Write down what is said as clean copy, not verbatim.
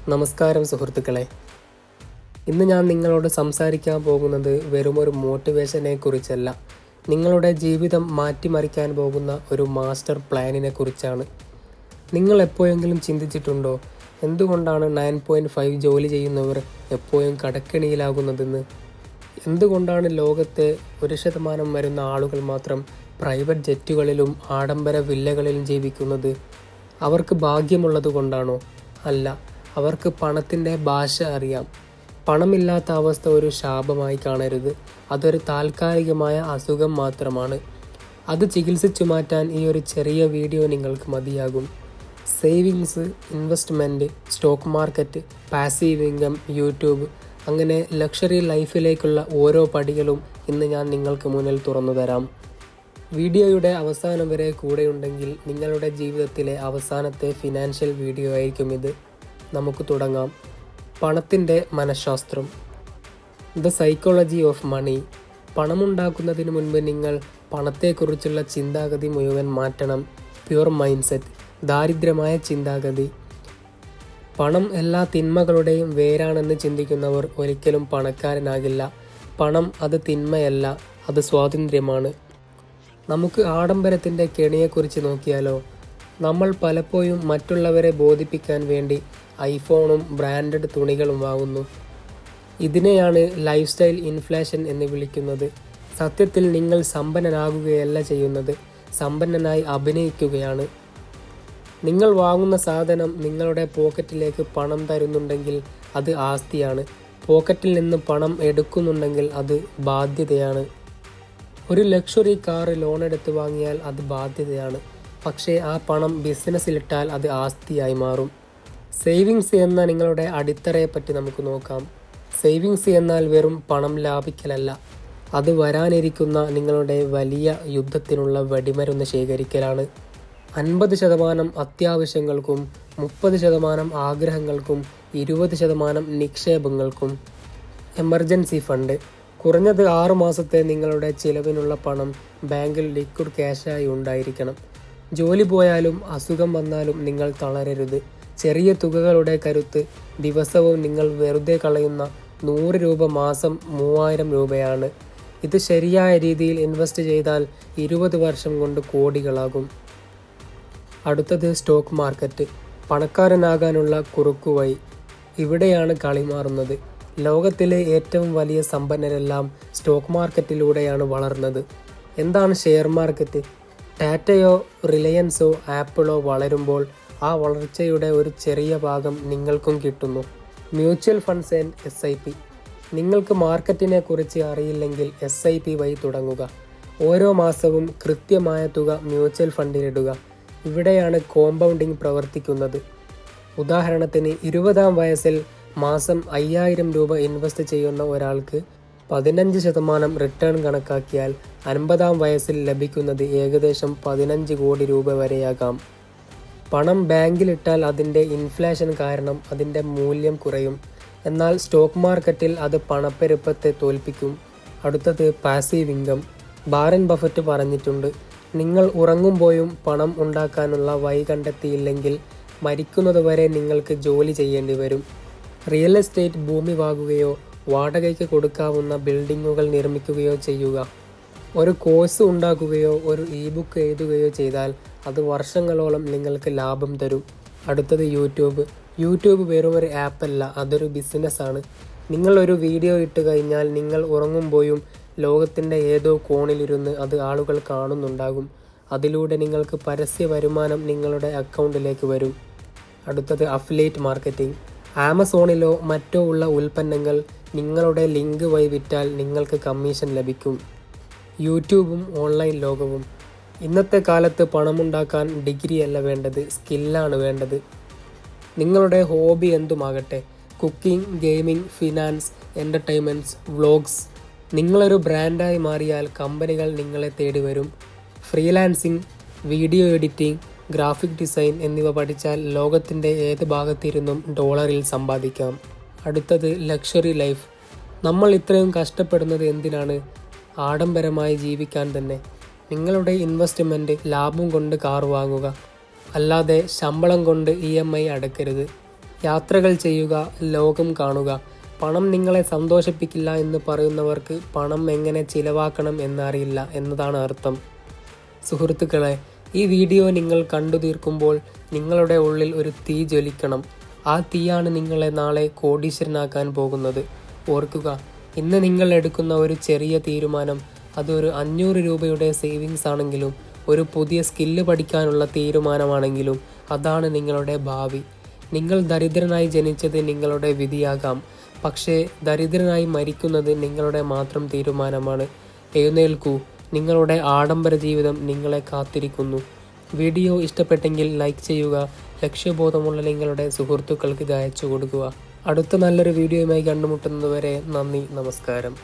നമസ്കാരം സുഹൃത്തുക്കളെ. ഇന്ന് ഞാൻ നിങ്ങളോട് സംസാരിക്കാൻ പോകുന്നത് വെറുമൊരു മോട്ടിവേഷനെ കുറിച്ചല്ല, നിങ്ങളുടെ ജീവിതം മാറ്റിമറിക്കാൻ പോകുന്ന ഒരു മാസ്റ്റർ പ്ലാനിനെ കുറിച്ചാണ്. നിങ്ങൾ എപ്പോഴെങ്കിലും ചിന്തിച്ചിട്ടുണ്ടോ, എന്തുകൊണ്ടാണ് 9.5 ജോലി ചെയ്യുന്നവർ എപ്പോഴും കടക്കെണിയിലാകുന്നതെന്ന്? എന്തുകൊണ്ടാണ് ലോകത്തെ 1% വരുന്ന ആളുകൾ മാത്രം പ്രൈവറ്റ് ജെറ്റുകളിലും ആഡംബര വില്ലകളിലും ജീവിക്കുന്നത്? അവർക്ക് ഭാഗ്യമുള്ളത് കൊണ്ടാണോ? അല്ല, അവർക്ക് പണത്തിൻ്റെ ഭാഷ അറിയാം. പണമില്ലാത്ത അവസ്ഥ ഒരു ശാപമായി കാണരുത്, അതൊരു താൽക്കാലികമായ അസുഖം മാത്രമാണ്. അത് ചികിത്സിച്ചു മാറ്റാൻ ഈ ഒരു ചെറിയ വീഡിയോ നിങ്ങൾക്ക് മതിയാകും. Savings, investment, stock market, passive income, YouTube, അങ്ങനെ ലക്ഷറി ലൈഫിലേക്കുള്ള ഓരോ പടികളും ഇന്ന് ഞാൻ നിങ്ങൾക്ക് മുന്നിൽ തുറന്നു തരാം. വീഡിയോയുടെ അവസാനം വരെ കൂടെയുണ്ടെങ്കിൽ നിങ്ങളുടെ ജീവിതത്തിലെ അവസാനത്തെ ഫിനാൻഷ്യൽ വീഡിയോ ആയിരിക്കും ഇത്. നമുക്ക് തുടങ്ങാം. പണത്തിൻ്റെ മനഃശാസ്ത്രം, ദ സൈക്കോളജി ഓഫ് മണി. പണമുണ്ടാക്കുന്നതിന് മുൻപ് നിങ്ങൾ പണത്തെക്കുറിച്ചുള്ള ചിന്താഗതി മുഴുവൻ മാറ്റണം. പ്യുവർ മൈൻഡ് സെറ്റ്, ദാരിദ്ര്യമായ ചിന്താഗതി. പണം എല്ലാ തിന്മകളുടെയും വേരാണെന്ന് ചിന്തിക്കുന്നവർ ഒരിക്കലും പണക്കാരനാകില്ല. പണം അത് തിന്മയല്ല, അത് സ്വാതന്ത്ര്യമാണ്. നമുക്ക് ആഡംബരത്തിൻ്റെ കെണിയെക്കുറിച്ച് നോക്കിയാലോ? നമ്മൾ പലപ്പോഴും മറ്റുള്ളവരെ ബോധിപ്പിക്കാൻ വേണ്ടി ഐഫോണും ബ്രാൻഡഡ് തുണികളും വാങ്ങുന്നു. ഇതിനെയാണ് ലൈഫ് സ്റ്റൈൽ ഇൻഫ്ലേഷൻ എന്ന് വിളിക്കുന്നത്. സത്യത്തിൽ നിങ്ങൾ സമ്പന്നനാകുകയല്ല ചെയ്യുന്നത്, സമ്പന്നനായി അഭിനയിക്കുകയാണ്. നിങ്ങൾ വാങ്ങുന്ന സാധനം നിങ്ങളുടെ പോക്കറ്റിലേക്ക് പണം തരുന്നുണ്ടെങ്കിൽ അത് ആസ്തിയാണ്. പോക്കറ്റിൽ നിന്ന് പണം എടുക്കുന്നുണ്ടെങ്കിൽ അത് ബാധ്യതയാണ്. ഒരു ലക്ഷറി കാറ് ലോണെടുത്ത് വാങ്ങിയാൽ അത് ബാധ്യതയാണ്, പക്ഷേ ആ പണം ബിസിനസ്സിലിട്ടാൽ അത് ആസ്തിയായി മാറും. സേവിങ്സ് എന്ന നിങ്ങളുടെ അടിത്തറയെപ്പറ്റി നമുക്ക് നോക്കാം. സേവിങ്സ് എന്നാൽ വെറും പണം ലാഭിക്കലല്ല, അത് വരാനിരിക്കുന്ന നിങ്ങളുടെ വലിയ യുദ്ധത്തിനുള്ള വെടിമരുന്ന് ശേഖരിക്കലാണ്. 50% അത്യാവശ്യങ്ങൾക്കും, 30% ആഗ്രഹങ്ങൾക്കും, 20% നിക്ഷേപങ്ങൾക്കും. എമർജൻസി ഫണ്ട്, കുറഞ്ഞത് 6 മാസത്തെ നിങ്ങളുടെ ചിലവിനുള്ള പണം ബാങ്കിൽ ലിക്വിഡ് ക്യാഷായി ഉണ്ടായിരിക്കണം. ജോലി പോയാലും അസുഖം വന്നാലും നിങ്ങൾ തളരരുത്. ചെറിയ തുകകളുടെ കരുത്ത്. ദിവസവും നിങ്ങൾ വെറുതെ കളയുന്ന 100 രൂപ മാസം 3000 രൂപയാണ്. ഇത് ശരിയായ രീതിയിൽ ഇൻവെസ്റ്റ് ചെയ്താൽ 20 വർഷം കൊണ്ട് കോടികളാകും. അടുത്തത് സ്റ്റോക്ക് മാർക്കറ്റ്, പണക്കാരനാകാനുള്ള കുറുക്കുവഴി. ഇവിടെയാണ് കളി മാറുന്നത്. ലോകത്തിലെ ഏറ്റവും വലിയ സമ്പന്നരെല്ലാം സ്റ്റോക്ക് മാർക്കറ്റിലൂടെയാണ് വളർന്നത്. എന്താണ് ഷെയർ മാർക്കറ്റ്? ടാറ്റയോ റിലയൻസോ ആപ്പിളോ വളരുമ്പോൾ ആ വളർച്ചയുടെ ഒരു ചെറിയ ഭാഗം നിങ്ങൾക്കും കിട്ടുന്നു. Mutual funds and SIP. നിങ്ങൾക്ക് മാർക്കറ്റിനെ കുറിച്ച് അറിയില്ലെങ്കിൽ SIP വഴി തുടങ്ങുക. ഓരോ മാസവും കൃത്യമായ തുക മ്യൂച്വൽ ഫണ്ടിലിടുക. ഇവിടെയാണ് കോമ്പൗണ്ടിങ് പ്രവർത്തിക്കുന്നത്. ഉദാഹരണത്തിന് 20-ാം വയസ്സിൽ മാസം 5000 രൂപ ഇൻവെസ്റ്റ് ചെയ്യുന്ന ഒരാൾക്ക് 15% റിട്ടേൺ കണക്കാക്കിയാൽ 50-ാം വയസ്സിൽ ലഭിക്കുന്നത് ഏകദേശം 15 കോടി രൂപ വരെയാകാം. പണം ബാങ്കിലിട്ടാൽ അതിൻ്റെ ഇൻഫ്ലേഷൻ കാരണം അതിൻ്റെ മൂല്യം കുറയും. എന്നാൽ സ്റ്റോക്ക് മാർക്കറ്റിൽ അത് പണപ്പെരുപ്പത്തെ തോൽപ്പിക്കും. അടുത്തത് പാസീവ് ഇൻകം. വാറൻ ബഫറ്റ് പറഞ്ഞിട്ടുണ്ട്, നിങ്ങൾ ഉറങ്ങുമ്പോഴും പണം ഉണ്ടാക്കാനുള്ള വഴി കണ്ടെത്തിയില്ലെങ്കിൽ മരിക്കുന്നതുവരെ നിങ്ങൾക്ക് ജോലി ചെയ്യേണ്ടി വരും. റിയൽ എസ്റ്റേറ്റ് ഭൂമി വാങ്ങുകയോ വാടകയ്ക്ക് കൊടുക്കാവുന്ന ബിൽഡിങ്ങുകൾ നിർമ്മിക്കുകയോ ചെയ്യുക. ഒരു കോഴ്സ് ഉണ്ടാക്കുകയോ ഒരു ഇ-ബുക്ക് എഴുതുകയോ ചെയ്താൽ അത് വർഷങ്ങളോളം നിങ്ങൾക്ക് ലാഭം തരും. അടുത്തത് യൂട്യൂബ് വെറും ഒരു ആപ്പല്ല, അതൊരു ബിസിനസ്സാണ്. നിങ്ങൾ ഒരു വീഡിയോ ഇട്ട് കഴിഞ്ഞാൽ നിങ്ങൾ ഉറങ്ങുമ്പോഴും ലോകത്തിൻ്റെ ഏതോ കോണിലിരുന്ന് അത് ആളുകൾ കാണുന്നുണ്ടാകും. അതിലൂടെ നിങ്ങൾക്ക് പരസ്യ വരുമാനം നിങ്ങളുടെ അക്കൗണ്ടിലേക്ക് വരും. അടുത്തത് അഫിലിയേറ്റ് മാർക്കറ്റിംഗ്. ആമസോണിലോ മറ്റോ ഉള്ള ഉൽപ്പന്നങ്ങൾ നിങ്ങളുടെ ലിങ്ക് വഴി വിറ്റാൽ നിങ്ങൾക്ക് കമ്മീഷൻ ലഭിക്കും. യൂട്യൂബും ഓൺലൈൻ ലോകവും. ഇന്നത്തെ കാലത്ത് പണമുണ്ടാക്കാൻ ഡിഗ്രിയല്ല വേണ്ടത്, സ്കില്ലാണ് വേണ്ടത്. നിങ്ങളുടെ ഹോബി എന്തുമാകട്ടെ, cooking, gaming, finance, entertainments, vlogs. നിങ്ങളൊരു ബ്രാൻഡായി മാറിയാൽ കമ്പനികൾ നിങ്ങളെ തേടി വരും. Freelancing, video editing, graphic design എന്നിവ പഠിച്ചാൽ ലോകത്തിൻ്റെ ഏത് ഭാഗത്തിരുന്നും ഡോളറിൽ സമ്പാദിക്കാം. അടുത്തത് ലക്ഷറി ലൈഫ്. നമ്മൾ ഇത്രയും കഷ്ടപ്പെടുന്നത് എന്തിനാണ്? ആഡംബരമായി ജീവിക്കാൻ തന്നെ. നിങ്ങളുടെ ഇൻവെസ്റ്റ്മെൻറ്റ് ലാഭം കൊണ്ട് കാർ വാങ്ങുക, അല്ലാതെ ശമ്പളം കൊണ്ട് EMI അടയ്ക്കരുത്. യാത്രകൾ ചെയ്യുക, ലോകം കാണുക. പണം നിങ്ങളെ സന്തോഷിപ്പിക്കില്ല എന്ന് പറയുന്നവർക്ക് പണം എങ്ങനെ ചിലവാക്കണം എന്നറിയില്ല എന്നതാണ് അർത്ഥം. സുഹൃത്തുക്കളെ, ഈ വീഡിയോ നിങ്ങൾ കണ്ടു തീർക്കുമ്പോൾ നിങ്ങളുടെ ഉള്ളിൽ ഒരു തീ ജ്വലിക്കണം. ആ തീയാണ് നിങ്ങളെ നാളെ കോടീശ്വരനാക്കാൻ പോകുന്നത്. ഓർക്കുക, ഇന്ന് നിങ്ങൾ എടുക്കുന്ന ഒരു ചെറിയ തീരുമാനം, അതൊരു 500 രൂപയുടെ സേവിങ്സ് ആണെങ്കിലും ഒരു പുതിയ സ്കില്ല് പഠിക്കാനുള്ള തീരുമാനമാണെങ്കിലും അതാണ് നിങ്ങളുടെ ഭാവി. നിങ്ങൾ ദരിദ്രനായി ജനിച്ചത് നിങ്ങളുടെ വിധിയാകാം, പക്ഷേ ദരിദ്രനായി മരിക്കുന്നത് നിങ്ങളുടെ മാത്രം തീരുമാനമാണ്. എഴുന്നേൽക്കൂ, നിങ്ങളുടെ ആഡംബര ജീവിതം നിങ്ങളെ കാത്തിരിക്കുന്നു. വീഡിയോ ഇഷ്ടപ്പെട്ടെങ്കിൽ ലൈക്ക് ചെയ്യുക. ലക്ഷ്യബോധമുള്ള നിങ്ങളുടെ സുഹൃത്തുക്കൾക്ക് ഇത് അയച്ചു കൊടുക്കുക. അടുത്ത നല്ലൊരു വീഡിയോയുമായി കണ്ടുമുട്ടുന്നതുവരെ നന്ദി, നമസ്കാരം.